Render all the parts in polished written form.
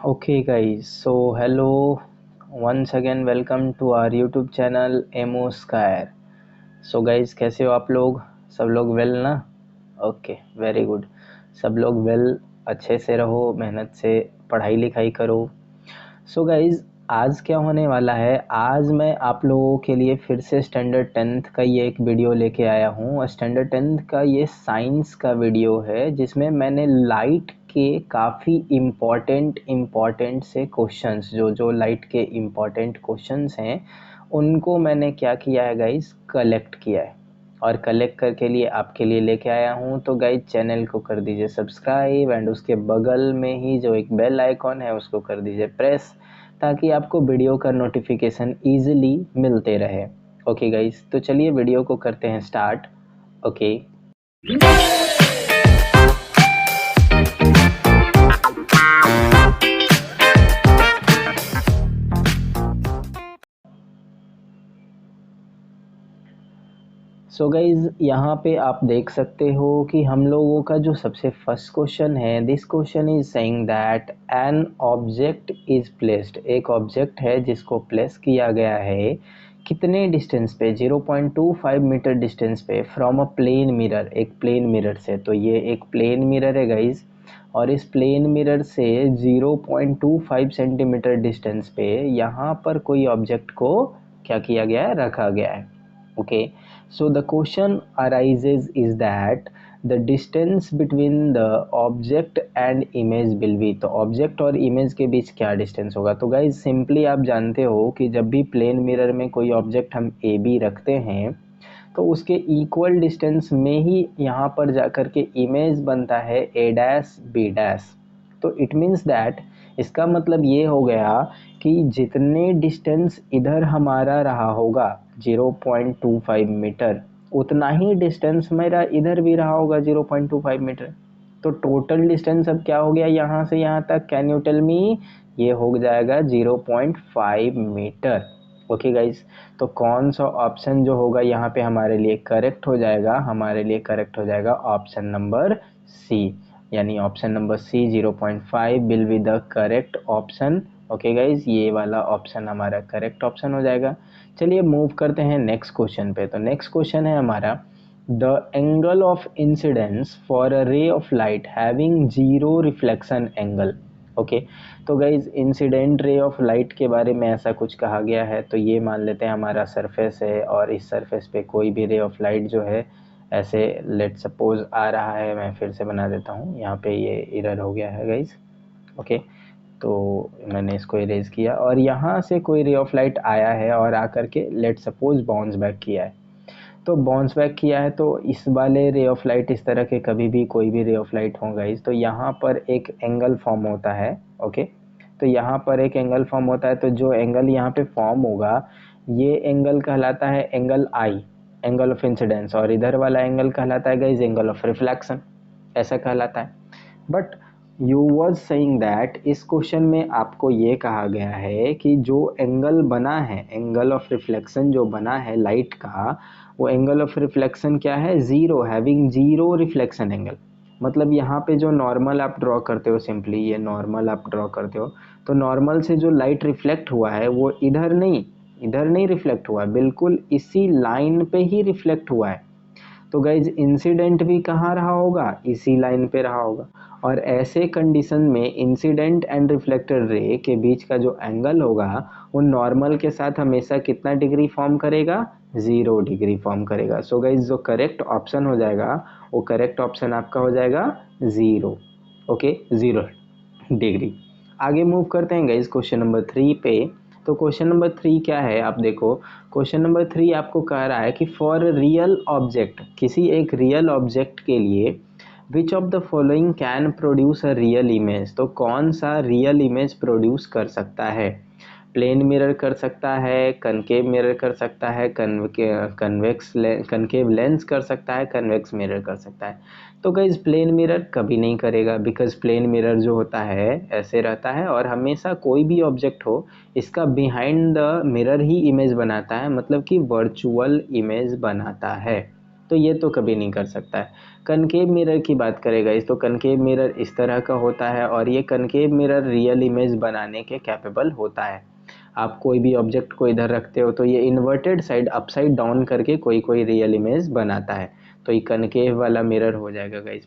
Okay guys, so hello, once again welcome to our YouTube channel Emo Sky। So guys कैसे हो आप लोग? सब लोग वेल ना? Okay, very good. सब लोग वेल, अच्छे से रहो, मेहनत से पढ़ाई लिखाई करो। सो गाइज आज क्या होने वाला है, आज मैं आप लोगों के लिए फिर से स्टैंडर्ड 10th का ये एक वीडियो लेके आया हूँ। स्टैंडर्ड 10th का ये साइंस का वीडियो है जिसमें मैंने लाइट के काफ़ी इम्पॉर्टेंट से क्वेश्चंस, जो लाइट के इम्पॉर्टेंट क्वेश्चंस हैं उनको मैंने क्या किया है गाइज, कलेक्ट किया है और कलेक्ट करके लिए आपके लिए लेके आया हूँ। तो गाइज चैनल को कर दीजिए सब्सक्राइब एंड उसके बगल में ही जो एक बेल आइकॉन है उसको कर दीजिए प्रेस, ताकि आपको वीडियो का नोटिफिकेशन ईजिली मिलते रहे। ओके गाइज, तो चलिए वीडियो को करते हैं स्टार्ट। ओके सो गाइज यहाँ पे आप देख सकते हो कि हम लोगों का जो सबसे फर्स्ट क्वेश्चन है, this question is saying that an object is placed. एक ऑब्जेक्ट है जिसको प्लेस किया गया है कितने डिस्टेंस पे? 0.25 मीटर डिस्टेंस पे फ्रॉम अ प्लेन मिरर, एक प्लेन मिरर से। तो ये एक प्लेन मिरर है गाइज, और इस प्लेन मिरर से 0.25 सेंटीमीटर डिस्टेंस पे यहाँ पर कोई ऑब्जेक्ट को क्या किया गया है, रखा गया है। Okay, so the question arises is that the distance between the object and image will be। तो ऑब्जेक्ट और इमेज के बीच क्या डिस्टेंस होगा? तो गाइज सिंपली आप जानते हो कि जब भी प्लेन मिरर में कोई ऑब्जेक्ट हम ए बी रखते हैं तो उसके इक्वल डिस्टेंस में ही यहाँ पर जाकर के इमेज बनता है ए डैश बी डैश। तो इट मीन्स दैट, इसका मतलब ये हो गया कि जितने डिस्टेंस इधर हमारा रहा होगा 0.25 मीटर, उतना ही डिस्टेंस मेरा इधर भी रहा होगा 0.25 मीटर। तो टोटल डिस्टेंस अब क्या हो गया यहाँ से यहाँ तक? Can you tell me? ये हो जाएगा 0.5 मीटर। ओके गाइज, तो कौन सा ऑप्शन जो होगा यहाँ पे हमारे लिए करेक्ट हो जाएगा? हमारे लिए करेक्ट हो जाएगा ऑप्शन नंबर सी, यानी option number C 0.5 will be the correct option. Okay guys, ये वाला ऑप्शन हमारा करेक्ट ऑप्शन हो जाएगा। चलिए मूव करते हैं नेक्स्ट क्वेश्चन पे। तो नेक्स्ट क्वेश्चन है हमारा, the angle of incidence for a ray of light having zero reflection angle. Okay, तो guys incident ray of light के बारे में ऐसा कुछ कहा गया है। तो ये मान लेते हैं हमारा सरफेस है और इस सरफेस पे कोई भी रे ऑफ लाइट जो है ऐसे लेट सपोज आ रहा है। मैं फिर से बना देता हूँ, यहाँ पे ये एरर हो गया है गाइज। ओके, तो मैंने इसको इरेज किया और यहाँ से कोई रे ऑफ लाइट आया है और आकर के लेट सपोज बाउंस बैक किया है। तो बाउंस बैक किया है, तो इस वाले रे ऑफ लाइट, इस तरह के कभी भी कोई भी रे ऑफ लाइट हो गाइज, तो यहाँ पर एक एंगल फॉर्म होता है। ओके, तो यहाँ पर एक एंगल फॉर्म होता है। तो जो एंगल यहाँ पे फॉर्म होगा ये एंगल कहलाता है angle I, angle of incidence, और इधर वाला एंगल कहलाता है गाइज एंगल ऑफ रिफ्लेक्शन, ऐसा कहलाता है। But you was saying that इस क्वेश्चन में आपको ये कहा गया है कि जो एंगल बना है, एंगल ऑफ रिफ्लेक्शन जो बना है लाइट का, वो एंगल ऑफ रिफ्लेक्शन क्या है? Zero, having zero reflection angle. मतलब यहाँ पे जो नॉर्मल आप ड्रॉ करते हो, सिंपली ये नॉर्मल आप ड्रॉ करते हो, तो नॉर्मल से जो लाइट रिफ्लेक्ट हुआ है वो इधर नहीं रिफ्लेक्ट हुआ है, बिल्कुल इसी लाइन पे ही रिफ्लेक्ट हुआ है। तो गाइज इंसिडेंट भी कहाँ रहा होगा? इसी लाइन पे रहा होगा। और ऐसे कंडीशन में इंसिडेंट एंड रिफ्लेक्टेड रे के बीच का जो एंगल होगा वो नॉर्मल के साथ हमेशा कितना डिग्री फॉर्म करेगा? 0 डिग्री फॉर्म करेगा। सो गाइज जो करेक्ट ऑप्शन हो जाएगा वो करेक्ट ऑप्शन आपका हो जाएगा 0। Okay, 0 degree. आगे मूव करते हैं गाइज क्वेश्चन नंबर 3 पे। तो क्वेश्चन नंबर 3 क्या है, आप देखो। क्वेश्चन नंबर 3 आपको कह रहा है कि फॉर रियल ऑब्जेक्ट, किसी एक रियल ऑब्जेक्ट के लिए, विच of the following can produce a real image. तो कौन सा रियल इमेज प्रोड्यूस कर सकता है? प्लेन मिरर कर सकता है, कनकेव मिरर कर सकता है, कनकेव लेंस कर सकता है, कन्वेक्स मिरर कर सकता है। तो गाइस प्लेन मिरर कभी नहीं करेगा, बिकॉज प्लेन मिरर जो होता है ऐसे रहता है और हमेशा कोई भी ऑब्जेक्ट हो इसका behind the mirror he image बनाता है, मतलब कि वर्चुअल इमेज बनाता है। तो ये तो कभी नहीं कर सकता है। कनकेव मिरर की बात करेगा इस, तो कनकेव मिरर इस तरह का होता है और ये कनकेव मिरर रियल इमेज बनाने के कैपेबल होता है। आप कोई भी ऑब्जेक्ट को इधर रखते हो तो ये इन्वर्टेड साइड अपसाइड डाउन करके कोई कोई रियल इमेज बनाता है, तो ये कनकेव वाला मिरर हो जाएगा गाइज।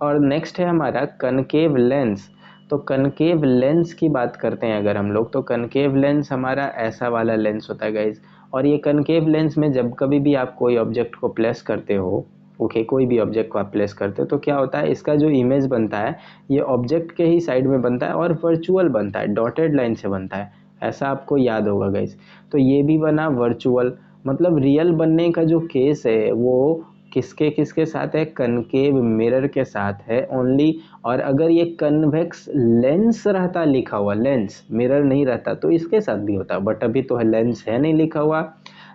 और नेक्स्ट है हमारा कनकेव लेंस। तो कनकेव लेंस की बात करते हैं अगर हम लोग, तो कनकेव लेंस हमारा ऐसा वाला लेंस होता है गाइज। और ये कनकेव लेंस में जब कभी भी आप कोई ऑब्जेक्ट को प्लेस करते हो, ओके कोई भी ऑब्जेक्ट को आप प्लेस करते हो, तो क्या होता है इसका जो इमेज बनता है ये ऑब्जेक्ट के ही साइड में बनता है और वर्चुअल बनता है, डॉटेड लाइन से बनता है, ऐसा आपको याद होगा गाइज। तो ये भी बना वर्चुअल, मतलब रियल बनने का जो केस है वो किसके किसके साथ है, कनकेव मिरर के साथ है ओनली। और अगर ये कन्वेक्स लेंस रहता लिखा हुआ, लेंस मिरर नहीं रहता, तो इसके साथ भी होता, बट अभी तो है लेंस है नहीं लिखा हुआ।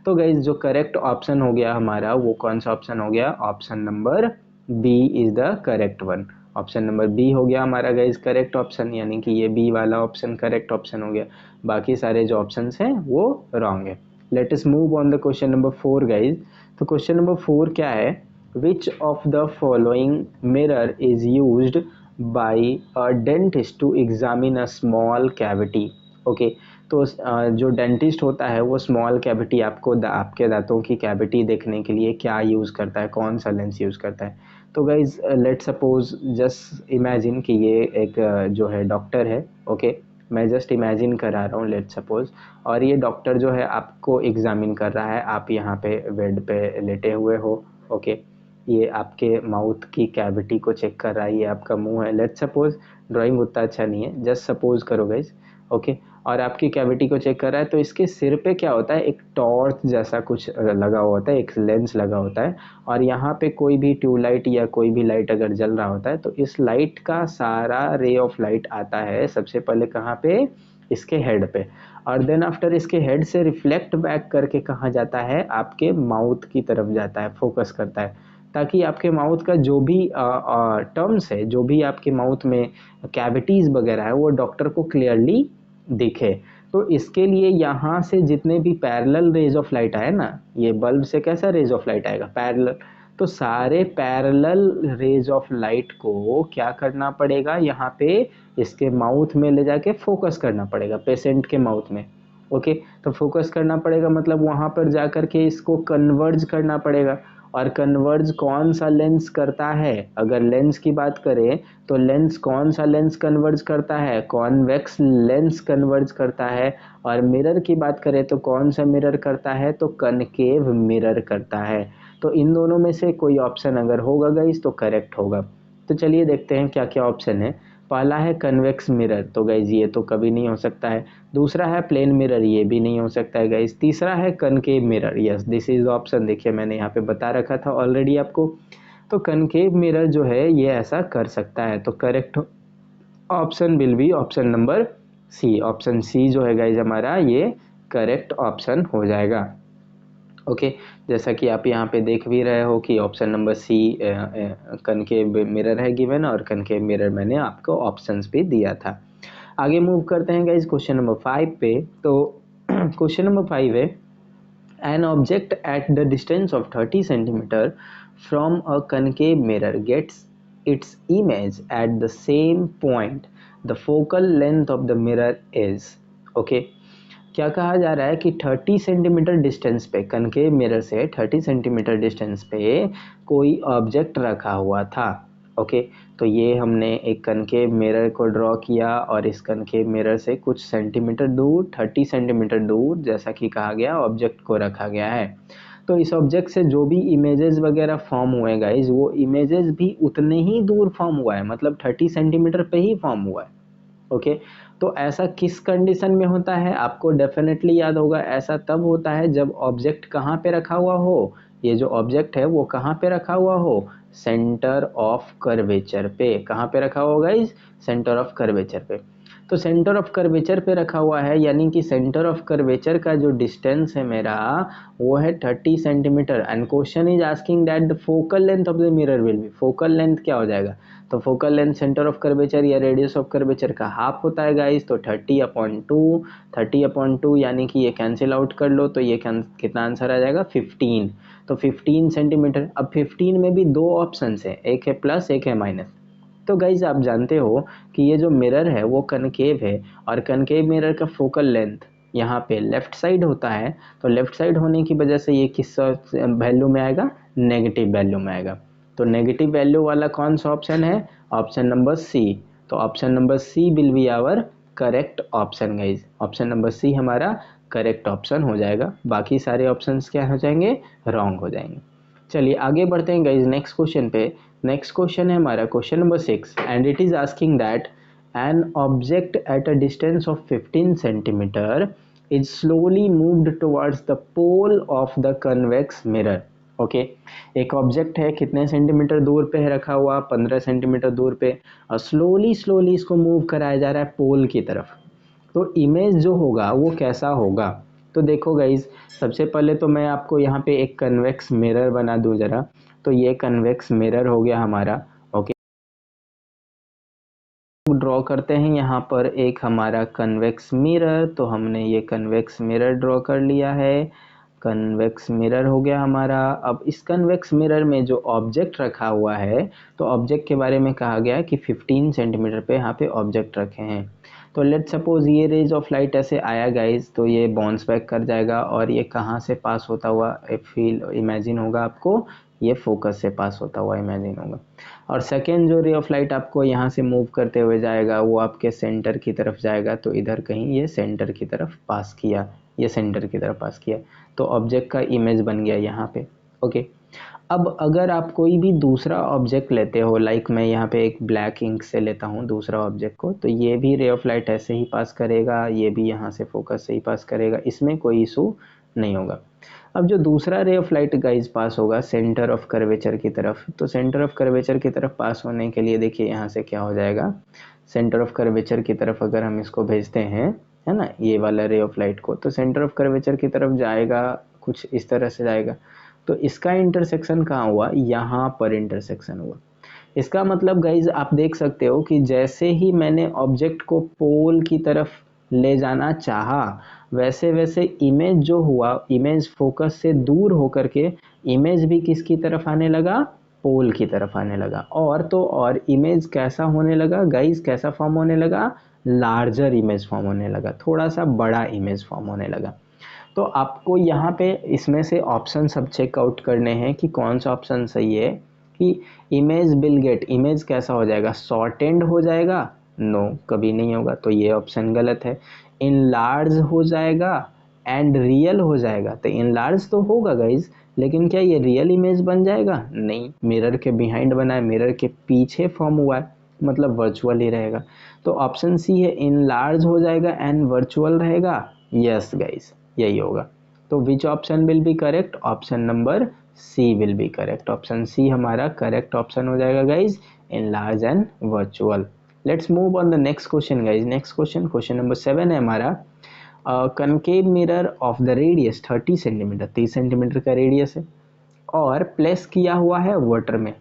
तो गाइज जो करेक्ट ऑप्शन हो गया हमारा वो कौन सा ऑप्शन हो गया, option number B is the correct one. Option number B हो गया हमारा गाइज करेक्ट ऑप्शन, यानी कि ये बी वाला ऑप्शन करेक्ट ऑप्शन हो गया, बाकी सारे जो ऑप्शंस हैं वो रॉन्ग है। Let us move on the question number 4 guys. तो क्वेश्चन नंबर 4 क्या है, which of the following mirror is used by a dentist to examine a small cavity. Okay, तो जो डेंटिस्ट होता है वो स्मॉल कैविटी आपको आपके दांतों की कैविटी देखने के लिए क्या यूज़ करता है, कौन सा लेंस यूज़ करता है। तो guys let suppose just imagine कि ये एक जो है डॉक्टर है, ओके मैं जस्ट इमेजिन करा रहा हूँ लेट सपोज, और ये डॉक्टर जो है आपको एग्जामिन कर रहा है, आप यहाँ पे बेड पे लेटे हुए हो, ओके ये आपके माउथ की कैविटी को चेक कर रहा है, ये आपका मुंह है लेट सपोज, ड्राइंग उतना अच्छा नहीं है जस्ट सपोज करो गाइज, ओके और आपकी कैविटी को चेक कर रहा है। तो इसके सिर पे क्या होता है, एक टॉर्च जैसा कुछ लगा हुआ होता है, एक लेंस लगा होता है, और यहाँ पे कोई भी ट्यूबलाइट या कोई भी लाइट अगर जल रहा होता है तो इस लाइट का सारा रे ऑफ लाइट आता है सबसे पहले कहाँ पे, इसके हेड पे, और देन आफ्टर इसके हेड से रिफ्लेक्ट बैक करके कहाँ जाता है, आपके माउथ की तरफ जाता है, फोकस करता है, ताकि आपके माउथ का जो भी टर्म्स है, जो भी आपके माउथ में कैविटीज वगैरह है वो डॉक्टर को क्लियरली दिखे। तो इसके लिए यहाँ से जितने भी पैरेलल रेज ऑफ लाइट आए ना, ये बल्ब से कैसा रेज ऑफ लाइट आएगा, पैरेलल, तो सारे पैरेलल रेज ऑफ लाइट को क्या करना पड़ेगा, यहाँ पे इसके माउथ में ले जाके फोकस करना पड़ेगा, पेशेंट के माउथ में, ओके तो फोकस करना पड़ेगा मतलब वहाँ पर जा कर के इसको कन्वर्ज करना पड़ेगा। और कन्वर्ज कौन सा लेंस करता है, अगर लेंस की बात करें तो लेंस कौन सा लेंस कन्वर्ज करता है, कॉन्वेक्स लेंस कन्वर्ज करता है। और मिरर की बात करें तो कौन सा मिरर करता है, तो कनकेव मिरर करता है। तो इन दोनों में से कोई ऑप्शन अगर होगा गाइस तो करेक्ट होगा। तो चलिए देखते हैं क्या क्या ऑप्शन है। पहला है कन्वेक्स मिरर, तो गाइज ये तो कभी नहीं हो सकता है। दूसरा है प्लेन मिरर, ये भी नहीं हो सकता है गाइज। तीसरा है concave mirror, yes this is option, देखिए मैंने यहाँ पे बता रखा था ऑलरेडी आपको। तो कनकेव मिरर जो है ये ऐसा कर सकता है, तो correct option will be option number C. Option C जो है गाइज हमारा ये करेक्ट ऑप्शन हो जाएगा। ओके जैसा कि आप यहाँ पे देख भी रहे हो कि option number C concave mirror है गिवन, और कनकेव मिरर मैंने आपको ऑप्शंस भी दिया था। आगे मूव करते हैं गाइज क्वेश्चन नंबर 5 पे। तो क्वेश्चन नंबर 5 है, an object at the distance of 30 centimeter from a concave mirror gets its image at the same point the focal length of the mirror is। okay क्या कहा जा रहा है कि 30 centimetre distance पे, कनकेव मिरर से 30 centimetre distance पे कोई ऑब्जेक्ट रखा हुआ था। ओके तो ये हमने एक कनकेव मिरर को ड्रॉ किया और इस कनकेव मिरर से कुछ सेंटीमीटर दूर, 30 सेंटीमीटर दूर जैसा कि कहा गया ऑब्जेक्ट को रखा गया है। तो इस ऑब्जेक्ट से जो भी इमेजेस वगैरह फॉर्म हुए गाइज, वो इमेजेस भी उतने ही दूर फॉर्म हुआ है, मतलब 30 सेंटीमीटर पे ही फॉर्म हुआ है। ओके तो ऐसा किस कंडीशन में होता है, आपको डेफिनेटली याद होगा, ऐसा तब होता है जब ऑब्जेक्ट कहाँ पे रखा हुआ हो, ये जो ऑब्जेक्ट है वो कहाँ पे रखा हुआ हो, सेंटर ऑफ कर्वेचर पे। कहाँ पे रखा होगा इस सेंटर ऑफ कर्वेचर पे। तो सेंटर ऑफ कर्वेचर पे रखा हुआ है, यानी कि सेंटर ऑफ कर्वेचर का जो डिस्टेंस है मेरा वो है 30 centimetre. And question is asking that the focal length of the mirror will be, focal length क्या हो जाएगा, तो focal length centre of curvature या रेडियस ऑफ कर्वेचर का हाफ होता है गाइस, तो 30/2, 30/2 यानी कि ये कैंसिल आउट कर लो, तो ये कितना आंसर आ जाएगा 15, तो 15 सेंटीमीटर। अब 15 में भी दो ऑप्शन है, एक है प्लस एक है माइनस। तो गाइज आप जानते हो कि ये जो मिरर है वो कनकेव है, और कनकेव मिरर का फोकल लेंथ यहाँ पे लेफ्ट साइड होता है, तो लेफ्ट साइड होने की वजह से ये किस वैल्यू में आएगा, नेगेटिव वैल्यू में आएगा। तो नेगेटिव वैल्यू वाला कौन सा ऑप्शन है, ऑप्शन नंबर सी। तो option number C will be our correct option guys, option number C हमारा करेक्ट ऑप्शन हो जाएगा, बाकी सारे ऑप्शंस क्या हो जाएंगे, रॉन्ग हो जाएंगे। चलिए आगे बढ़ते हैं गाइज नेक्स्ट क्वेश्चन पे। नेक्स्ट क्वेश्चन है हमारा question number 6 and it is asking that an object at a distance of 15 centimetre is slowly moved towards the pole of the convex mirror. Okay, एक ऑब्जेक्ट है, कितने centimetre दूर पे है रखा हुआ, 15 सेंटीमीटर दूर पे, और स्लोली स्लोली इसको मूव कराया जा रहा है पोल की तरफ। तो इमेज जो होगा वो कैसा होगा, तो देखो गाइज सबसे पहले तो मैं आपको यहाँ पे एक कन्वेक्स मिरर बना दूँ ज़रा। तो ये कन्वेक्स मिरर हो गया हमारा। ओके, ड्रॉ करते हैं यहाँ पर एक हमारा कन्वेक्स मिरर, तो हमने ये कन्वेक्स मिरर ड्रॉ कर लिया है, कन्वेक्स मिरर हो गया हमारा। अब इस कन्वेक्स मिरर में जो ऑब्जेक्ट रखा हुआ है, तो ऑब्जेक्ट के बारे में कहा गया है कि 15 सेंटीमीटर पे यहाँ पे ऑब्जेक्ट रखे हैं। तो लेट सपोज ये रेज ऑफ लाइट ऐसे आया गाइज, तो ये बाउंस बैक कर जाएगा, और ये कहाँ से पास होता हुआ फील इमेजिन होगा आपको, ये फोकस से पास होता हुआ इमेजिन होगा। और सेकेंड जो रे ऑफ लाइट आपको यहाँ से मूव करते हुए जाएगा वो आपके सेंटर की तरफ जाएगा, तो इधर कहीं ये सेंटर की तरफ पास किया, ये सेंटर की तरफ पास किया, तो ऑब्जेक्ट का इमेज बन गया यहाँ पे। ओके, अब अगर आप कोई भी दूसरा ऑब्जेक्ट लेते हो, लाइक मैं यहाँ पे एक ब्लैक इंक से लेता हूँ दूसरा ऑब्जेक्ट को, तो ये भी रे ऑफ लाइट ऐसे ही पास करेगा, ये भी यहाँ से फोकस से ही पास करेगा, इसमें कोई इशू नहीं होगा। अब जो दूसरा रे ऑफ लाइट गाइज पास होगा सेंटर ऑफ कर्वेचर की तरफ, तो सेंटर ऑफ कर्वेचर की तरफ पास होने के लिए देखिए यहाँ से क्या हो जाएगा, सेंटर ऑफ कर्वेचर की तरफ अगर हम इसको भेजते हैं, है ना, ये वाला रे ऑफ लाइट को, तो सेंटर ऑफ कर्वेचर की तरफ जाएगा, कुछ इस तरह से जाएगा। तो इसका इंटरसेक्शन कहाँ हुआ, यहाँ पर इंटरसेक्शन हुआ। इसका मतलब गाइज आप देख सकते हो कि जैसे ही मैंने ऑब्जेक्ट को पोल की तरफ ले जाना चाहा, वैसे वैसे इमेज जो हुआ, इमेज फोकस से दूर होकर के इमेज भी किसकी तरफ आने लगा, पोल की तरफ आने लगा। और तो और इमेज कैसा होने लगा गाइज, कैसा फॉर्म होने लगा, लार्जर इमेज फॉर्म होने लगा, थोड़ा सा बड़ा इमेज फॉर्म होने लगा। तो आपको यहाँ पे इसमें से ऑप्शन सब चेकआउट करने हैं कि कौन सा ऑप्शन सही है, कि इमेज विल गेट, इमेज कैसा हो जाएगा, शॉर्टेंड हो जाएगा, नो कभी नहीं होगा, तो ये ऑप्शन गलत है। इनलार्ज हो जाएगा एंड रियल हो जाएगा, तो इनलार्ज तो होगा गाइज, लेकिन क्या ये रियल इमेज बन जाएगा, नहीं, मिरर के बिहाइंड बना है, मिरर के पीछे फॉर्म हुआ है, मतलब वर्चुअल ही रहेगा। तो ऑप्शन सी है, इनलार्ज हो जाएगा एंड वर्चुअल रहेगा, यस गाइज यही होगा। तो which option will be correct, option number C will be correct, option C हमारा करेक्ट ऑप्शन हो जाएगा guys, enlarge and virtual. Let's move on the next question guys, next question, question number 7 है हमारा, concave mirror of the radius 30 centimetre, 30 centimetre का radius है, और place किया हुआ है वाटर में।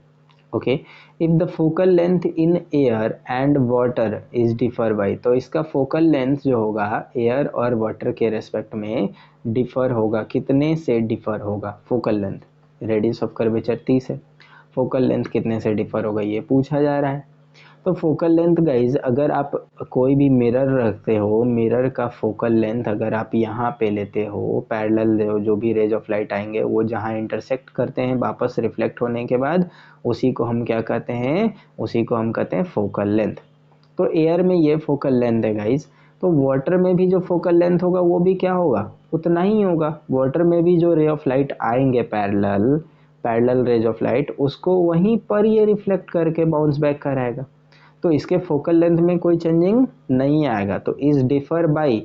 Okay, if the focal length in air and water is differ by, तो इसका फोकल लेंथ जो होगा एयर और वाटर के रेस्पेक्ट में डिफर होगा, कितने से डिफर होगा, focal length, radius of curvature 30 है, फोकल लेंथ कितने से डिफर होगा ये पूछा जा रहा है। तो फोकल लेंथ गाइज अगर आप कोई भी मिरर रखते हो, मिरर का फोकल लेंथ अगर आप यहाँ पे लेते हो, पैरेलल जो भी रेज ऑफ लाइट आएंगे वो जहाँ इंटरसेक्ट करते हैं वापस रिफ्लेक्ट होने के बाद, उसी को हम क्या कहते हैं, उसी को हम कहते हैं फोकल लेंथ। तो एयर में ये फोकल लेंथ है गाइज, तो वाटर में भी जो फोकल लेंथ होगा वो भी क्या होगा, उतना ही होगा। वाटर में भी जो रे ऑफ लाइट आएंगे parallel, parallel raise of light, उसको वहीं पर ये रिफ्लेक्ट करके बाउंस बैक कराएगा, तो इसके फोकल लेंथ में कोई चेंजिंग नहीं आएगा। तो is differ by,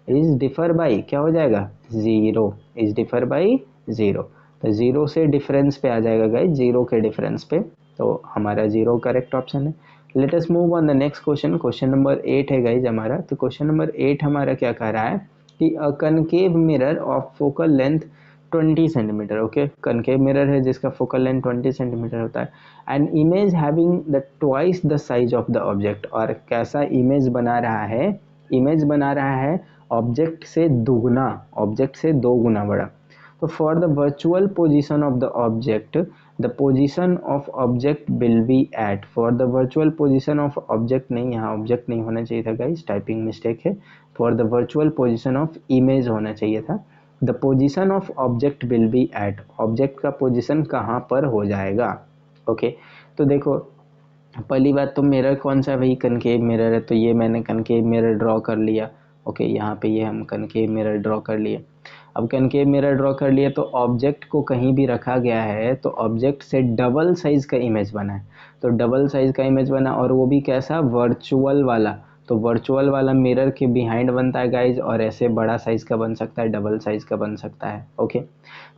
is differ by क्या हो जाएगा, zero, is differ by zero, तो जीरो से डिफरेंस पे आ जाएगा गाइज, जीरो के डिफरेंस पे, तो हमारा जीरो करेक्ट ऑप्शन है। Let us move on the next question. Question number 8 है गाइज हमारा। तो क्वेश्चन नंबर 8 हमारा क्या कह रहा है कि a concave mirror of focal length 20 centimetre. Okay, concave mirror है जिसका फोकल लेंथ 20 सेंटीमीटर होता है। And image having the twice the size of the object, और कैसा इमेज बना रहा है, इमेज बना रहा है ऑब्जेक्ट से दुगना, ऑब्जेक्ट से 2 गुना बड़ा। तो for the virtual position of the object, the position of object will be at, for the virtual position of object, नहीं यहाँ ऑब्जेक्ट नहीं होना चाहिए था गाइस, टाइपिंग मिस्टेक है। For the virtual position of image होना चाहिए था। The position of object will be at, object का पोजीशन कहाँ पर हो जाएगा। ओके तो देखो पहली बात तो मिरर कौन सा है भाई, कनकेव मिरर है, तो ये मैंने कनकेव मिरर ड्रॉ कर लिया। ओके यहाँ पे ये हम कनकेव मिरर ड्रॉ कर लिए। अब कनकेव मिरर ड्रॉ कर लिए तो ऑब्जेक्ट को कहीं भी रखा गया है तो ऑब्जेक्ट से डबल साइज का इमेज बना है, तो डबल साइज का इमेज बना, और वो भी कैसा, वर्चुअल वाला। तो वर्चुअल वाला मिरर के बिहाइंड बनता है गाइज, और ऐसे बड़ा साइज का बन सकता है, डबल साइज का बन सकता है। ओके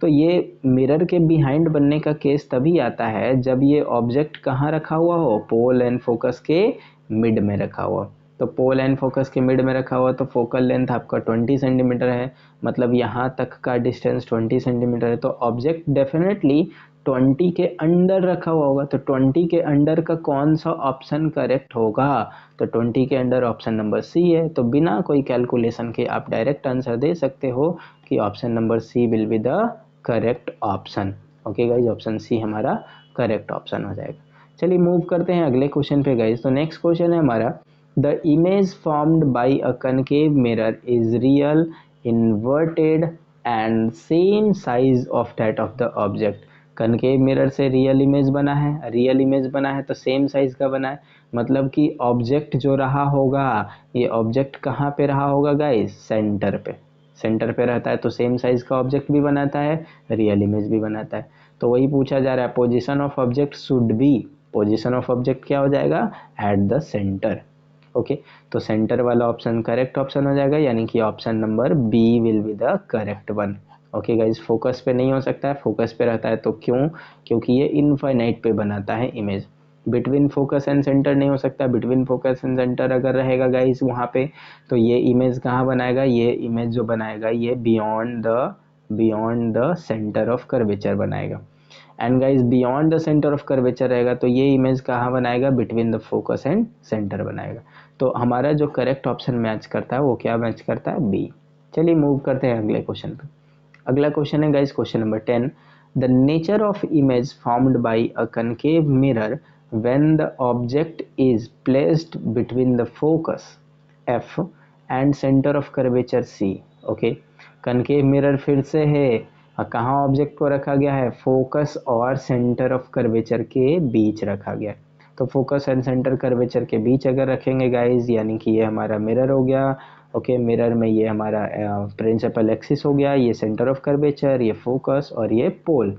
तो ये मिरर के बिहाइंड बनने का केस तभी आता है जब ये ऑब्जेक्ट कहाँ रखा हुआ हो, पोल एंड फोकस के मिड में रखा हुआ। तो पोल एंड फोकस के मिड में रखा हुआ तो फोकल लेंथ आपका 20 सेंटीमीटर है, मतलब यहाँ तक का डिस्टेंस 20 सेंटीमीटर है, तो ऑब्जेक्ट डेफिनेटली 20 के अंडर रखा हुआ होगा। तो 20 के अंडर का कौन सा ऑप्शन करेक्ट होगा, तो 20 के अंडर ऑप्शन नंबर सी है। तो बिना कोई कैलकुलेशन के आप डायरेक्ट आंसर दे सकते हो कि option number C will be the correct option. Okay guys, option C हमारा करेक्ट ऑप्शन हो जाएगा। चलिए मूव करते हैं अगले क्वेश्चन पे गाइज। तो नेक्स्ट क्वेश्चन है हमारा, the image formed by a concave mirror is real, inverted and same size of that of the object. Concave mirror से रियल इमेज बना है, रियल इमेज बना है तो सेम साइज का बना है, मतलब कि ऑब्जेक्ट जो रहा होगा, ये ऑब्जेक्ट कहाँ पे रहा होगा गाइज, सेंटर पे, सेंटर पे रहता है तो सेम साइज का ऑब्जेक्ट भी बनाता है, रियल इमेज भी बनाता है। तो वही पूछा जा रहा है, position of object should be, position of object क्या हो जाएगा, एट द सेंटर। ओके तो सेंटर वाला ऑप्शन करेक्ट ऑप्शन हो जाएगा, यानी कि option number B will be the correct one. Okay guys, focus पे नहीं हो सकता है, फोकस पे रहता है तो क्यों, क्योंकि ये इनफाइनाइट पे बनाता है image. Between focus and centre नहीं हो सकता, बिटवीन फोकस एंड सेंटर अगर रहेगा गाइज वहाँ पे तो ये इमेज कहाँ बनाएगा, ये इमेज जो बनाएगा ये beyond the centre of curvature बनाएगा। And guys beyond the centre of curvature रहेगा तो ये इमेज कहाँ बनाएगा, between the focus and centre बनाएगा। तो हमारा जो करेक्ट ऑप्शन मैच करता है वो क्या मैच करता है, बी। चलिए मूव करते हैं अगले क्वेश्चन पे। अगला क्वेश्चन है guys question number 10, the nature of image formed by a concave mirror when the object is placed between the focus F and center of curvature C। Okay concave mirror फिर से है, कहाँ object को रखा गया है, focus और centre of curvature के बीच रखा गया है। तो फोकस एंड सेंटर कर्वेचर के बीच अगर रखेंगे गाइज, यानी कि ये हमारा मिरर हो गया। ओके मिरर में ये हमारा प्रिंसिपल एक्सिस हो गया, ये सेंटर ऑफ कर्वेचर, ये फोकस और ये पोल।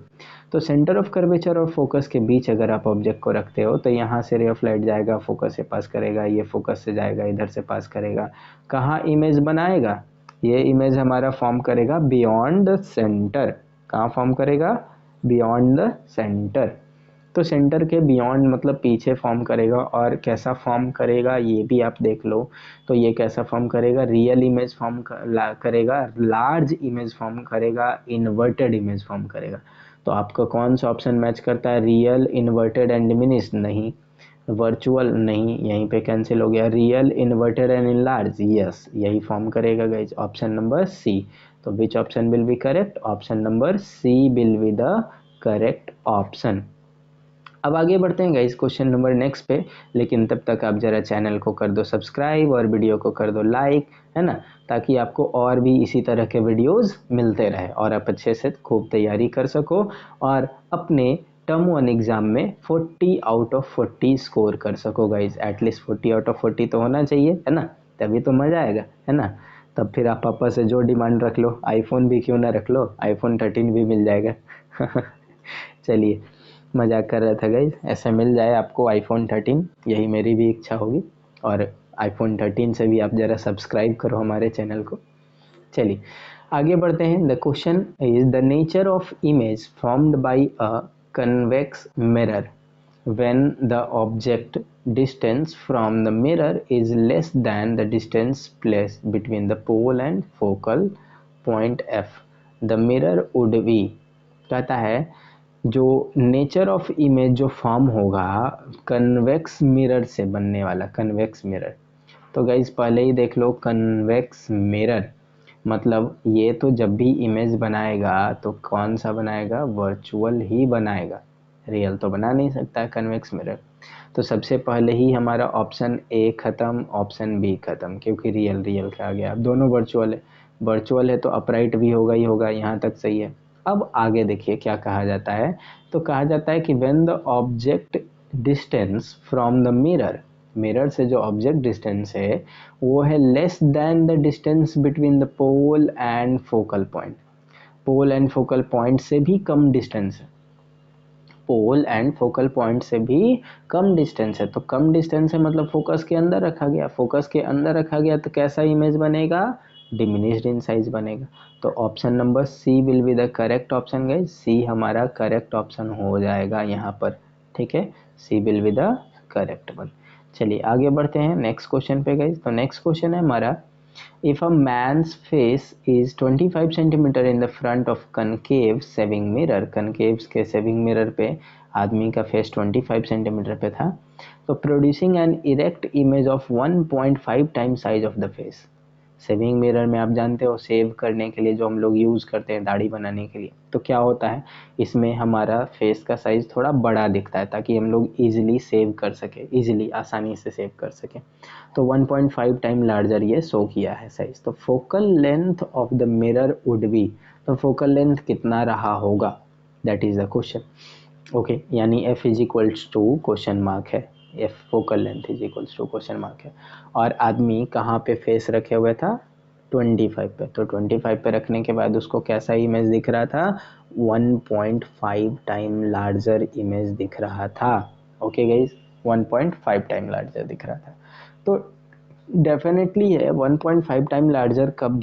तो सेंटर ऑफ कर्वेचर और फोकस के बीच अगर आप ऑब्जेक्ट को रखते हो तो यहाँ से रे ऑफ लाइट जाएगा, फोकस से पास करेगा, ये फोकस से जाएगा, इधर से पास करेगा, कहाँ इमेज बनाएगा, ये इमेज हमारा फॉर्म करेगा बियॉन्ड द सेंटर। कहाँ फॉर्म करेगा, बियॉन्ड द सेंटर। तो सेंटर के बियॉन्ड मतलब पीछे फॉर्म करेगा, और कैसा फॉर्म करेगा ये भी आप देख लो। तो ये कैसा फॉर्म करेगा, रियल इमेज फॉर्म करेगा, लार्ज इमेज फॉर्म करेगा, इन्वर्टेड इमेज फॉर्म करेगा। तो आपका कौन सा ऑप्शन मैच करता है, रियल, इन्वर्टेड एंड डिमिनिश नहीं, वर्चुअल नहीं, यहीं पे कैंसिल हो गया, real, inverted and enlarge, yes यही फॉर्म करेगा गाइज, ऑप्शन नंबर सी। तो which option will be correct, option number C will be the correct option. अब आगे बढ़ते हैं गाइस क्वेश्चन नंबर नेक्स्ट पे, लेकिन तब तक आप जरा चैनल को कर दो सब्सक्राइब और वीडियो को कर दो लाइक, है ना, ताकि आपको और भी इसी तरह के वीडियोस मिलते रहे और आप अच्छे से खूब तैयारी कर सको और अपने टर्म 1 एग्ज़ाम में 40 आउट ऑफ 40 स्कोर कर सको गाइज। एटलीस्ट 40 आउट ऑफ 40 तो होना चाहिए, है ना, तभी तो मज़ा आएगा, है ना। तब फिर आप पापा से जो डिमांड रख लो, आईफोन भी क्यों ना रख लो, आईफोन 13 भी मिल जाएगा। चलिए मजाक कर रहा था गाइज, ऐसे मिल जाए आपको आईफोन 13, यही मेरी भी इच्छा होगी। और आईफोन 13 से भी आप ज़रा सब्सक्राइब करो हमारे चैनल को। चलिए आगे बढ़ते हैं। The question is the nature of image formed by a convex mirror when the object distance from the mirror is less than the distance placed between the pole and focal point f, the mirror would be, कहता है जो nature of image जो form होगा convex mirror से बनने वाला, convex mirror. तो guys पहले ही देख लो, कन्वेक्स मिरर मतलब ये तो जब भी इमेज बनाएगा तो कौन सा बनाएगा, वर्चुअल ही बनाएगा, रियल तो बना नहीं सकता है कन्वेक्स मिरर। तो सबसे पहले ही हमारा ऑप्शन ए खत्म, ऑप्शन बी खत्म, क्योंकि रियल रियल का आ गया। अब दोनों वर्चुअल है, वर्चुअल है तो अपराइट भी होगा ही होगा, यहाँ तक सही है। अब आगे देखिए क्या कहा जाता है, तो कहा जाता है कि when the object distance from the mirror, mirror से जो ऑब्जेक्ट डिस्टेंस है वो है less than the distance between the pole and focal point, pole and focal point से भी कम डिस्टेंस है, पोल एंड फोकल पॉइंट से भी कम डिस्टेंस है। तो कम डिस्टेंस है मतलब फोकस के अंदर रखा गया, फोकस के अंदर रखा गया तो कैसा इमेज बनेगा, डिमिनिश्ड इन साइज बनेगा। तो option number C will be the correct option guys, C हमारा करेक्ट ऑप्शन हो जाएगा यहाँ पर, ठीक है, C will be the correct one. चलिए आगे बढ़ते हैं नेक्स्ट क्वेश्चन पे गाइस। तो नेक्स्ट क्वेश्चन है हमारा, if a man's face is 25 centimeter in the front of concave saving mirror, concave के saving mirror पे आदमी का फेस 25 सेंटीमीटर पे था, तो producing an erect image of 1.5 time size of the face. Shaving mirror में आप जानते हो सेव करने के लिए जो हम लोग यूज़ करते हैं दाढ़ी बनाने के लिए, तो क्या होता है इसमें हमारा फेस का साइज़ थोड़ा बड़ा दिखता है ताकि हम लोग ईजिली सेव कर सके, ईजिली आसानी से सेव कर सकें। तो 1.5 टाइम लार्जर ये शो किया है साइज। तो focal length of the mirror would be, तो फोकल लेंथ कितना रहा होगा, that is the question. Okay, यानी f is equals to question mark है, f focal length is equals to question mark है। और आदमी कहाँ पे फेस रखे हुए था, 25 पे। तो 25 पे रखने के बाद उसको कैसा इमेज दिख रहा था, 1.5 टाइम लार्जर इमेज दिख रहा था। ओके गाइज, 1.5 टाइम लार्जर दिख रहा था। तो डेफिनेटली है 1.5 टाइम लार्जर कब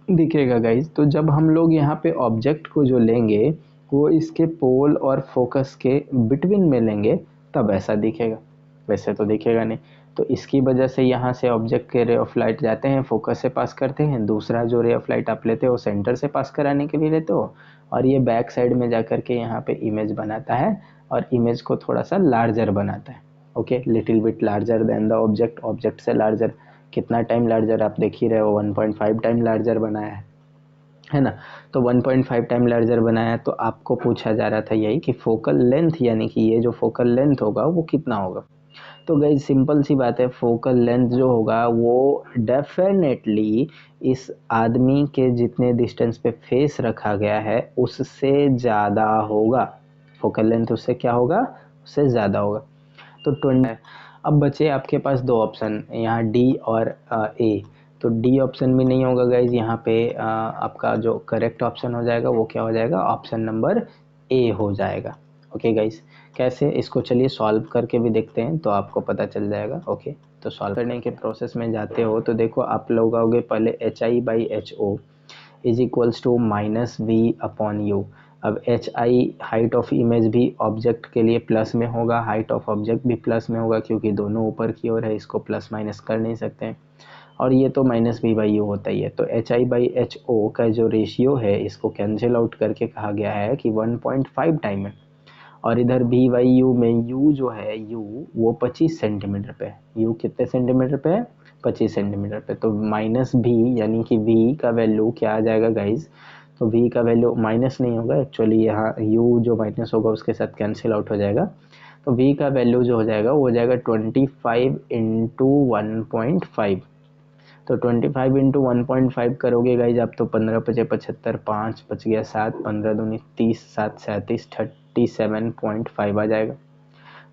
दिखेगा गाइज, तो जब हम लोग यहाँ पे ऑब्जेक्ट को जो लेंगे वो इसके पोल और फोकस के बिटवीन में लेंगे तब ऐसा दिखेगा, वैसे तो दिखेगा नहीं। तो इसकी वजह से यहाँ से ऑब्जेक्ट के रे ऑफ लाइट जाते हैं, फोकस से पास करते हैं, दूसरा जो रे ऑफ लाइट आप लेते हो सेंटर से पास कराने के लिए लेते हो, और ये बैक साइड में जा कर के यहाँ पे इमेज बनाता है और इमेज को थोड़ा सा लार्जर बनाता है। Okay, little bit larger than the object, object से लार्जर, कितना टाइम लार्जर आप देख ही रहे हो, 1.5 टाइम लार्जर बनाया है ना। तो 1.5 टाइम लार्जर बनाया, तो आपको पूछा जा रहा था यही कि फोकल लेंथ, यानी कि ये जो फोकल लेंथ होगा वो कितना होगा। तो गाइज सिंपल सी बात है, फोकल लेंथ जो होगा वो डेफिनेटली इस आदमी के जितने डिस्टेंस पे फेस रखा गया है उससे ज़्यादा होगा, फोकल लेंथ उससे क्या होगा, उससे ज़्यादा होगा। तो 20। अब बचे आपके पास दो ऑप्शन, यहाँ डी और ए। तो डी ऑप्शन भी नहीं होगा गाइज, यहाँ पे आपका जो करेक्ट ऑप्शन हो जाएगा वो क्या हो जाएगा, ऑप्शन नंबर ए हो जाएगा। ओके गाइज, कैसे, इसको चलिए सॉल्व करके भी देखते हैं तो आपको पता चल जाएगा। ओके, तो सॉल्व करने के प्रोसेस में जाते हो तो देखो आप लोग आओगे पहले HI/HO is equals to -V/U। अब HI हाइट ऑफ इमेज भी ऑब्जेक्ट के लिए प्लस में होगा, हाइट ऑफ ऑब्जेक्ट भी प्लस में होगा क्योंकि दोनों ऊपर की ओर है, इसको प्लस माइनस कर नहीं सकते हैं, और ये तो -V/U होता ही है। तो HI/HO का जो रेशियो है इसको कैंसिल आउट करके कहा गया है कि 1.5 टाइम है, और इधर V/U में U जो है, U वो 25 सेंटीमीटर पे है, U कितने सेंटीमीटर पे है, 25 सेंटीमीटर पे। तो -V यानी कि V का वैल्यू क्या आ जाएगा गाइज, तो V का वैल्यू माइनस नहीं होगा एक्चुअली, यहाँ U जो माइनस होगा उसके साथ कैंसिल आउट हो जाएगा। तो V का वैल्यू जो हो जाएगा वो हो जाएगा 25 इंटू 1.5। तो 25 इंटू 1.5 करोगे गाइज आप तो 15 पचे 75, 5 बच गया 7, 15 दूनी 30, 7 37, 37.5 आ जाएगा।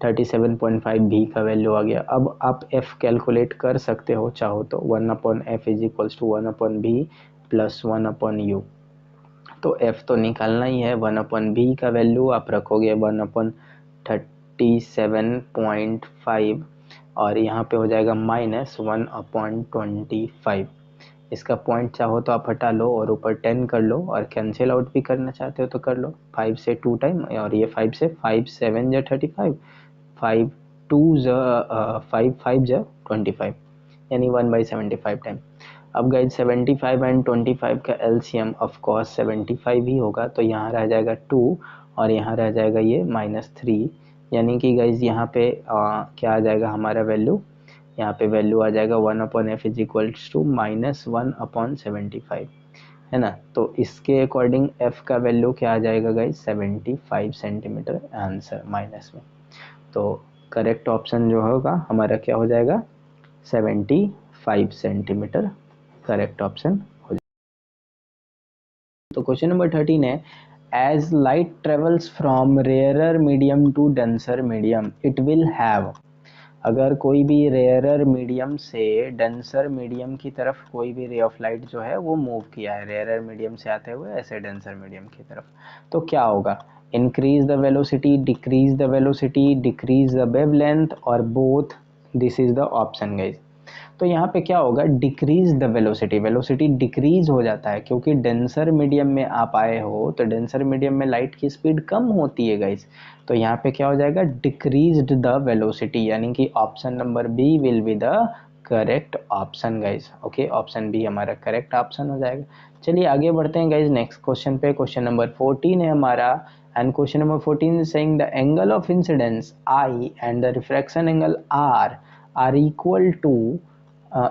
37.5 भी का वैल्यू आ गया। अब आप f कैलकुलेट कर सकते हो चाहो तो, 1/f is equals to 1/b plus 1/u। तो f तो निकालना ही है, 1/b का वैल्यू आप रखोगे 1/37.5 और यहाँ पे हो जाएगा -1/25। इसका पॉइंट चाहो तो आप हटा लो और ऊपर 10 कर लो, और कैंसिल आउट भी करना चाहते हो तो कर लो, 5 से 2 टाइम, और ये 5 से 5 7 या 35, 5 2 5 5 जा 25 यानी 1/75 टाइम। अब गाइज 75 एंड 25 का एलसीएम ऑफ कोर्स 75 ही होगा, तो यहाँ रह जाएगा 2 और यहाँ रह जाएगा ये -3, यानी कि गाइज यहाँ पे क्या आ जाएगा हमारा वैल्यू, यहाँ पे वैल्यू आ जाएगा 1/f इज इक्वल्स टू -1/75, है ना। तो इसके अकॉर्डिंग f का वैल्यू क्या आ जाएगा गाइज 75 सेंटीमीटर आंसर माइनस में। तो करेक्ट ऑप्शन जो होगा हमारा क्या हो जाएगा 75 सेंटीमीटर करेक्ट ऑप्शन हो जाएगा। तो क्वेश्चन नंबर 13 है, as light travels from rarer medium to denser medium it will have, अगर कोई भी रेयरर मीडियम से डेंसर मीडियम की तरफ कोई भी रे ऑफ लाइट जो है वो मूव किया है, रेयरर मीडियम से आते हुए ऐसे डेंसर मीडियम की तरफ, तो क्या होगा, increase the velocity, decrease the velocity, decrease the wavelength और both, this is the option guys. तो यहाँ पे क्या होगा, decrease the velocity, velocity decrease हो जाता है क्योंकि डेंसर मीडियम में आप आए हो, तो डेंसर मीडियम में लाइट की स्पीड कम होती है गाइस, तो यहाँ पे क्या हो जाएगा डिक्रीज्ड द वेलोसिटी, यानी कि option number B will be the correct option guys. Okay, option B हमारा करेक्ट ऑप्शन हो जाएगा। चलिए आगे बढ़ते हैं गाइस नेक्स्ट क्वेश्चन पे, क्वेश्चन नंबर 14 है हमारा, and question number 14 is saying the angle of incidence I and the refraction angle R are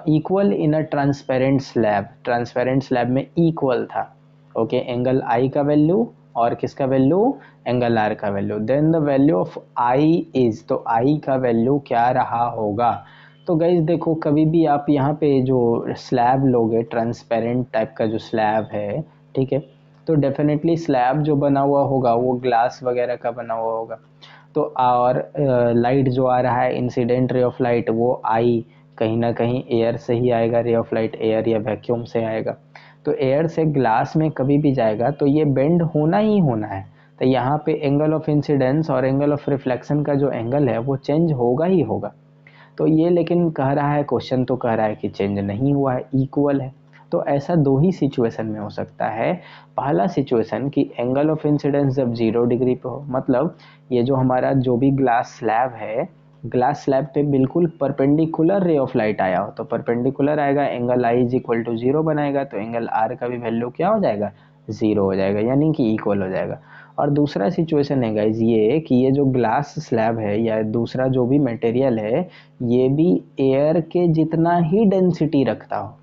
equal in a transparent slab, transparent slab में इक्वल था। ओके, एंगल आई का value और किसका value, angle R का value, then the value of I is, तो I का value क्या रहा होगा। तो गाइज देखो, कभी भी आप यहाँ पे जो स्लैब लोगे, ट्रांसपेरेंट टाइप का जो स्लैब है, ठीक है, तो डेफिनेटली स्लैब जो बना हुआ होगा वो ग्लास वगैरह का बना हुआ होगा, तो और लाइट जो आ रहा है, इंसिडेंट रे ऑफ लाइट, वो आई कहीं ना कहीं एयर से ही आएगा, रे ऑफ लाइट एयर या वैक्यूम से आएगा, तो एयर से ग्लास में कभी भी जाएगा तो ये बेंड होना ही होना है, तो यहाँ पे एंगल ऑफ इंसिडेंस और एंगल ऑफ रिफ्लेक्शन का जो एंगल है वो चेंज होगा ही होगा। तो ये लेकिन कह रहा है, क्वेश्चन तो कह रहा है कि चेंज नहीं हुआ है, इक्वल है, तो ऐसा दो ही सिचुएशन में हो सकता है। पहला सिचुएशन कि एंगल ऑफ इंसिडेंस जब 0 डिग्री पे हो, मतलब ये जो हमारा जो भी ग्लास स्लैब है, ग्लास स्लैब पे बिल्कुल परपेंडिकुलर रे ऑफ लाइट आया हो, तो परपेंडिकुलर आएगा, angle I is equal to 0 बनाएगा, तो एंगल आर का भी वैल्यू क्या हो जाएगा 0 हो जाएगा, यानी कि इक्वल हो जाएगा। और दूसरा सिचुएशन है गाइज ये कि ये जो ग्लास स्लैब है या दूसरा जो भी मटेरियल है, ये भी एयर के जितना ही डेंसिटी रखता हो,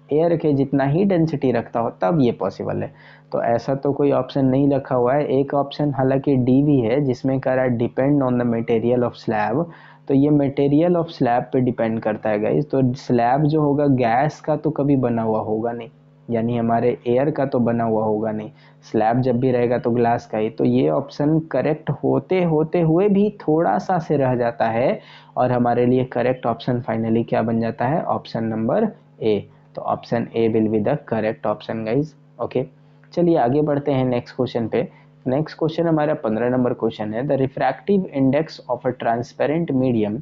एयर के जितना ही डेंसिटी रखता हो, तब ये पॉसिबल है। तो ऐसा तो कोई ऑप्शन नहीं रखा हुआ है, एक ऑप्शन हालांकि डी भी है जिसमें कह रहा है depend on the material of slab, तो ये मटेरियल ऑफ स्लैब पे डिपेंड करता है गाइज। तो स्लैब जो होगा गैस का तो कभी बना हुआ होगा नहीं, यानी हमारे एयर का तो बना हुआ होगा नहीं, स्लैब जब भी रहेगा तो ग्लास का ही, तो ये ऑप्शन करेक्ट होते होते हुए भी थोड़ा सा से रह जाता है, और हमारे लिए करेक्ट ऑप्शन फाइनली क्या बन जाता है, ऑप्शन नंबर ए। तो option A will be the correct option guys. Okay, चलिए आगे बढ़ते हैं नेक्स्ट क्वेश्चन पे। नेक्स्ट क्वेश्चन हमारा 15 नंबर क्वेश्चन है, the refractive index of a transparent medium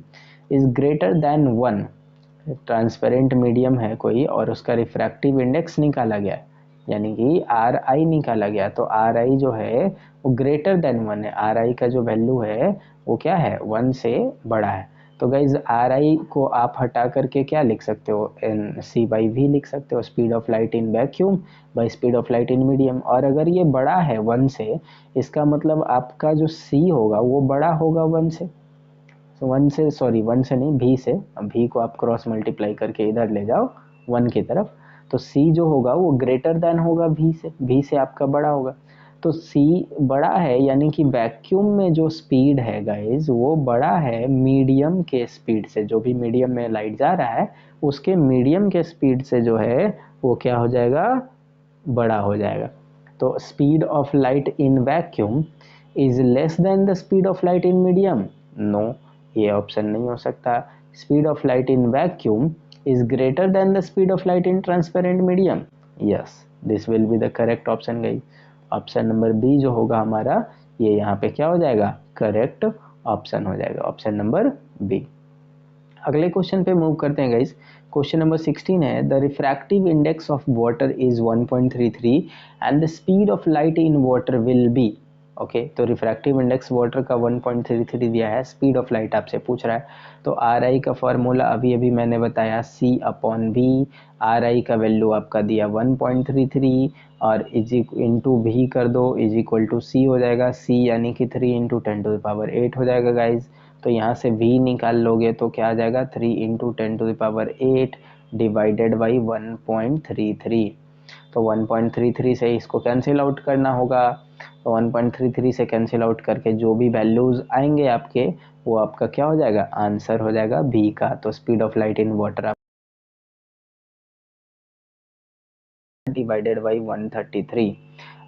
is greater than 1, transparent medium है कोई और उसका रिफ्रैक्टिव इंडेक्स निकाला गया, यानी कि आर आई निकाला गया, तो आर आई जो है वो ग्रेटर देन 1 है, आर आई का जो वैल्यू है वो क्या है 1 से बड़ा है। तो गाइज आर आई को आप हटा करके क्या लिख सकते हो, एन सी बाई वी लिख सकते हो, speed of light in vacuum by speed of light in medium, और अगर ये बड़ा है 1 से, इसका मतलब आपका जो सी होगा वो बड़ा होगा 1 से, वन से, सॉरी 1 से नहीं, भी से, भी को आप क्रॉस मल्टीप्लाई करके इधर ले जाओ 1 की तरफ, तो सी जो होगा वो ग्रेटर देन होगा भी से आपका बड़ा होगा, तो सी बड़ा है, यानी कि वैक्यूम में जो स्पीड है गाइज वो बड़ा है मीडियम के स्पीड से, जो भी मीडियम में लाइट जा रहा है उसके मीडियम के स्पीड से जो है वो क्या हो जाएगा, बड़ा हो जाएगा। तो speed of light in vacuum is less than the speed of light in medium, no, ये ऑप्शन नहीं हो सकता। Speed of light in vacuum is greater than the speed of light in transparent medium, yes, this will be the correct option guys. Option number B जो होगा हमारा, ये यहाँ पे क्या हो जाएगा, करेक्ट ऑप्शन हो जाएगा, ऑप्शन नंबर बी। अगले क्वेश्चन पे मूव करते हैं गाइस। क्वेश्चन नंबर 16 है, the refractive index of water is 1.33 and the speed of light in water will be. Okay, तो रिफ्रैक्टिव इंडेक्स वाटर का 1.33 दिया है, स्पीड ऑफ लाइट आपसे पूछ रहा है, तो आर आई का फॉर्मूला अभी अभी मैंने बताया सी अपॉन वी, आर आई का वैल्यू आपका दिया 1.33 और इज इंटू भी कर दो इज इक्वल टू सी हो जाएगा, सी यानी कि 3 इंटू 10⁸ हो जाएगा गाइज। तो यहाँ से v निकाल लोगे तो क्या आ जाएगा 3 इंटू 10⁸ डिवाइडेड बाई 1.33। तो 1.33 से इसको कैंसिल आउट करना होगा, तो 1.33 से कैंसिल आउट करके जो भी वैल्यूज आएंगे आपके वो आपका क्या हो जाएगा, आंसर हो जाएगा बी का। तो speed of light in water divided by 133,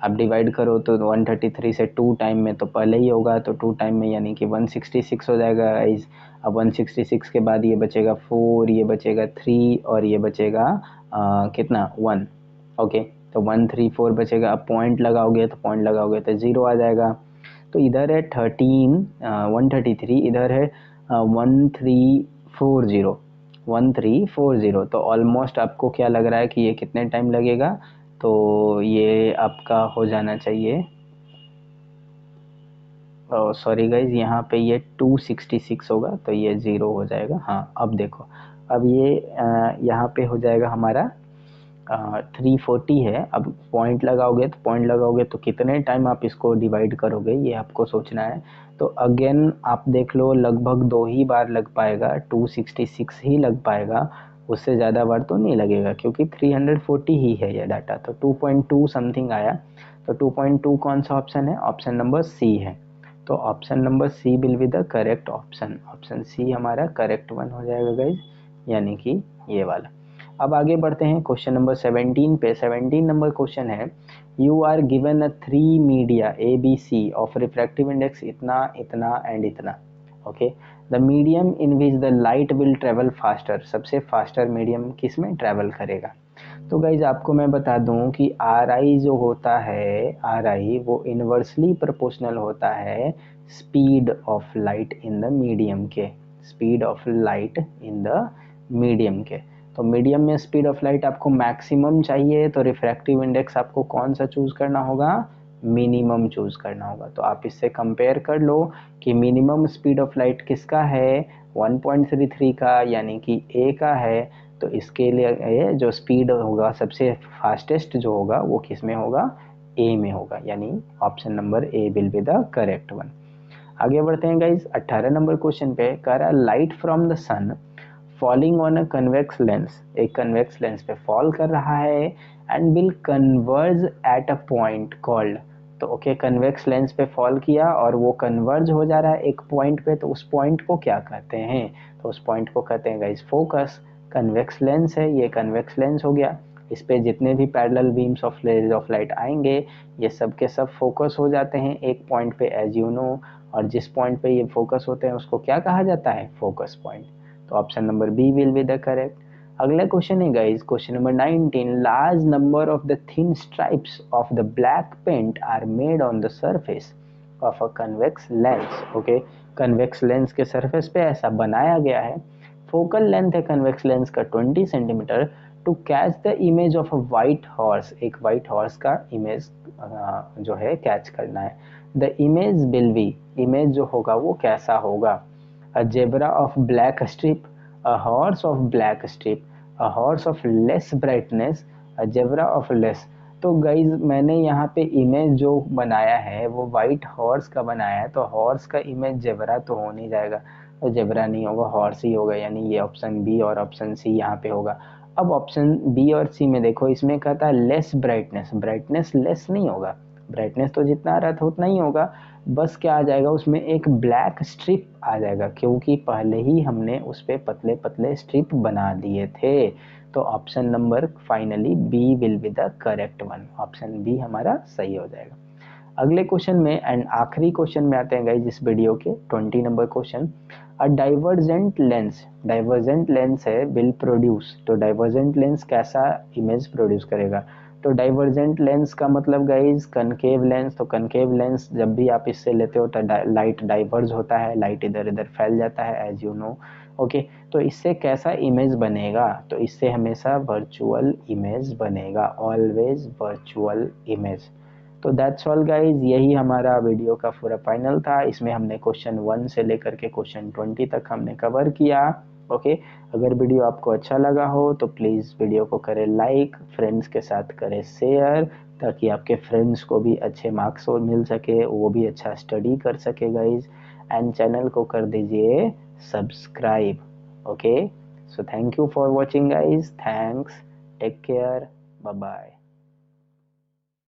अब डिवाइड करो तो 133 से 2 टाइम में तो पहले ही होगा, तो 2 टाइम में यानी कि 166 हो जाएगा गाइज। अब 166 के बाद ये बचेगा 4, ये बचेगा 3 और ये बचेगा कितना 1। ओके, तो 134 बचेगा। अब पॉइंट लगाओगे तो 0 आ जाएगा। तो इधर है 133, इधर है 1340, तो ऑलमोस्ट आपको क्या लग रहा है कि ये कितने टाइम लगेगा, तो ये आपका हो जाना चाहिए, सॉरी गाइज, यहाँ पे ये 266 होगा तो ये 0 हो जाएगा। हाँ, अब देखो, अब ये यहाँ पे हो जाएगा हमारा 340 है। अब पॉइंट लगाओगे तो कितने टाइम आप इसको डिवाइड करोगे ये आपको सोचना है। तो अगेन आप देख लो, लगभग 2 ही बार लग पाएगा, 266 ही लग पाएगा, उससे ज़्यादा बार तो नहीं लगेगा क्योंकि 340 ही है ये डाटा। तो 2.2 समथिंग आया, तो 2.2 कौन सा ऑप्शन है, ऑप्शन नंबर सी है। तो option number C will be the correct option, option C हमारा करेक्ट वन हो जाएगा गाइज, यानी कि ये वाला। अब आगे बढ़ते हैं क्वेश्चन नंबर 17 पे। 17 नंबर क्वेश्चन है, you are given a 3 media A B C of refractive index इतना इतना एंड इतना। Okay, the medium in which the light will travel faster, सबसे फास्टर मीडियम किस में ट्रेवल करेगा। तो गाइज आपको मैं बता दूं कि आर आई जो होता है, आर आई वो इन्वर्सली प्रोपोर्शनल होता है speed of light in the medium के, speed of light in the medium के। तो मीडियम में स्पीड ऑफ लाइट आपको मैक्सिमम चाहिए, तो रिफ्रैक्टिव इंडेक्स आपको कौन सा चूज करना होगा, मिनिमम चूज करना होगा। तो आप इससे कंपेयर कर लो कि मिनिमम स्पीड ऑफ लाइट किसका है, 1.33 का यानी कि ए का है। तो इसके लिए जो स्पीड होगा सबसे फास्टेस्ट जो होगा वो किस में होगा, ए में होगा, यानी option number A will be the correct one. आगे बढ़ते हैं गाइज 18 नंबर क्वेश्चन पे। कह रहा है light from the sun falling on a convex lens, एक कन्वेक्स लेंस पे फॉल कर रहा है and will converge at a point called. तो ओके, कन्वेक्स लेंस पे फॉल किया और वो कन्वर्ज हो जा रहा है एक पॉइंट पे, तो उस पॉइंट को क्या कहते हैं, तो उस पॉइंट को कहते हैं गाइज फोकस। कन्वेक्स लेंस है, ये कन्वेक्स लेंस हो गया, इस पे जितने भी parallel beams of rays of light आएंगे ये सब के सब फोकस हो जाते हैं एक पॉइंट पे एज यू नो, और जिस पॉइंट पे ये फोकस होते हैं उसको क्या कहा जाता है, फोकस पॉइंट। तो option number B will be the correct. अगला क्वेश्चन है guys, question number 19, large number of the thin stripes of the black paint are made on the surface of a convex lens. Okay, convex lens के surface पे ऐसा बनाया गया है, focal length है convex lens का 20 centimetre, to catch the image of a white horse, एक white horse का इमेज जो है कैच करना है। The image will be, image जो होगा वो कैसा होगा, a zebra of black strip, a horse of black strip, a horse of less brightness, a zebra of less। तो गाइज मैंने यहाँ पे इमेज जो बनाया है वो वाइट हॉर्स का बनाया है, तो हॉर्स का इमेज जेबरा तो हो नहीं जाएगा, तो जेबरा नहीं होगा, हॉर्स ही होगा, यानी ये ऑप्शन बी और ऑप्शन सी यहाँ पे होगा। अब ऑप्शन बी और सी में देखो, इसमें कहता है लेस ब्राइटनेस, ब्राइटनेस लेस नहीं होगा, ब्राइटनेस तो जितना आ रहा था उतना ही होगा, बस क्या आ जाएगा उसमें एक ब्लैक स्ट्रिप आ जाएगा, क्योंकि पहले ही हमने उस पर पतले पतले स्ट्रिप बना दिए थे। तो option number finally B will be the correct one, option B हमारा सही हो जाएगा। अगले क्वेश्चन में एंड आखिरी क्वेश्चन में आते हैं गाइस इस वीडियो के, 20 नंबर क्वेश्चन। अ डाइवर्जेंट लेंस, डाइवर्जेंट लेंस है विल प्रोड्यूस, तो डाइवर्जेंट लेंस कैसा इमेज प्रोड्यूस करेगा, तो डाइवर्जेंट लेंस का मतलब गाइज कनकेव लेंस, तो कनकेव लेंस जब भी आप इससे लेते हो तो लाइट डाइवर्ज होता है, लाइट इधर इधर फैल जाता है एज यू नो। ओके, तो इससे कैसा इमेज बनेगा, तो इससे हमेशा वर्चुअल इमेज बनेगा, ऑलवेज वर्चुअल इमेज। तो दैट्स ऑल गाइज, यही हमारा वीडियो का पूरा फाइनल था। इसमें हमने क्वेश्चन 1 से लेकर के क्वेश्चन 20 तक हमने कवर किया। ओके, अगर वीडियो आपको अच्छा लगा हो तो प्लीज़ वीडियो को करें लाइक, फ्रेंड्स के साथ करें शेयर, ताकि आपके फ्रेंड्स को भी अच्छे मार्क्स मिल सके, वो भी अच्छा स्टडी कर सके गाइज। एंड चैनल को कर दीजिए subscribe. Okay, so thank you for watching guys, thanks, take care, bye bye.